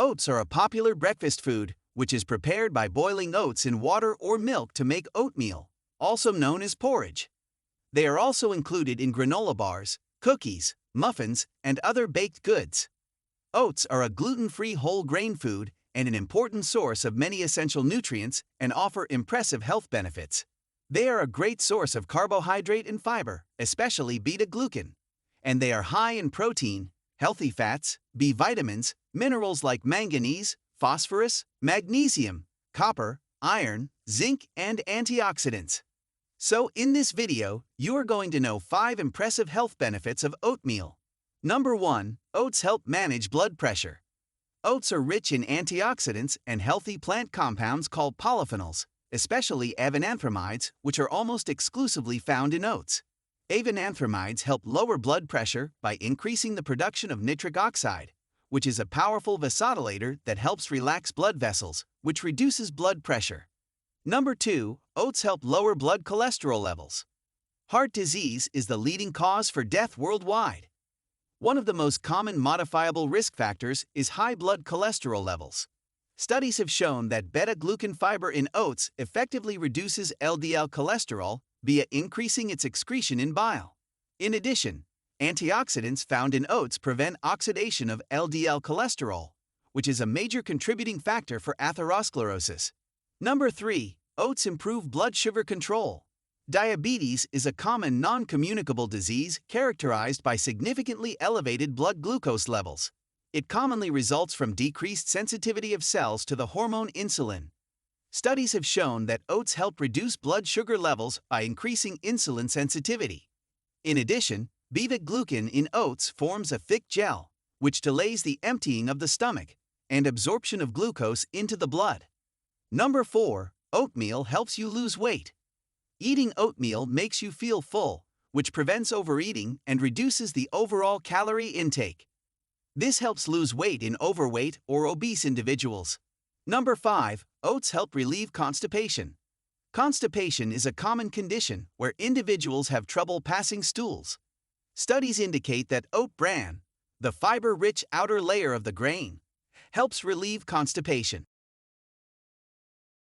Oats are a popular breakfast food, which is prepared by boiling oats in water or milk to make oatmeal, also known as porridge. They are also included in granola bars, cookies, muffins, and other baked goods. Oats are a gluten-free whole grain food and an important source of many essential nutrients and offer impressive health benefits. They are a great source of carbohydrate and fiber, especially beta-glucan, and they are high in protein, healthy fats, B vitamins, minerals like manganese, phosphorus, magnesium, copper, iron, zinc, and antioxidants. So in this video, you are going to know 5 impressive health benefits of oatmeal. Number 1. Oats help manage blood pressure. Oats are rich in antioxidants and healthy plant compounds called polyphenols, especially avenanthramides, which are almost exclusively found in oats. Avenanthramides help lower blood pressure by increasing the production of nitric oxide, which is a powerful vasodilator that helps relax blood vessels, which reduces blood pressure. Number 2. Oats help lower blood cholesterol levels. Heart disease is the leading cause for death worldwide. One of the most common modifiable risk factors is high blood cholesterol levels. Studies have shown that beta-glucan fiber in oats effectively reduces LDL cholesterol via increasing its excretion in bile. In addition, antioxidants found in oats prevent oxidation of LDL cholesterol, which is a major contributing factor for atherosclerosis. Number 3. Oats improve blood sugar control. Diabetes is a common non-communicable disease characterized by significantly elevated blood glucose levels. It commonly results from decreased sensitivity of cells to the hormone insulin. Studies have shown that oats help reduce blood sugar levels by increasing insulin sensitivity. In addition, beta-glucan in oats forms a thick gel, which delays the emptying of the stomach and absorption of glucose into the blood. Number 4. Oatmeal helps you lose weight. Eating oatmeal makes you feel full, which prevents overeating and reduces the overall calorie intake. This helps lose weight in overweight or obese individuals. Number 5. Oats help relieve constipation. Constipation is a common condition where individuals have trouble passing stools. Studies indicate that oat bran, the fiber-rich outer layer of the grain, helps relieve constipation.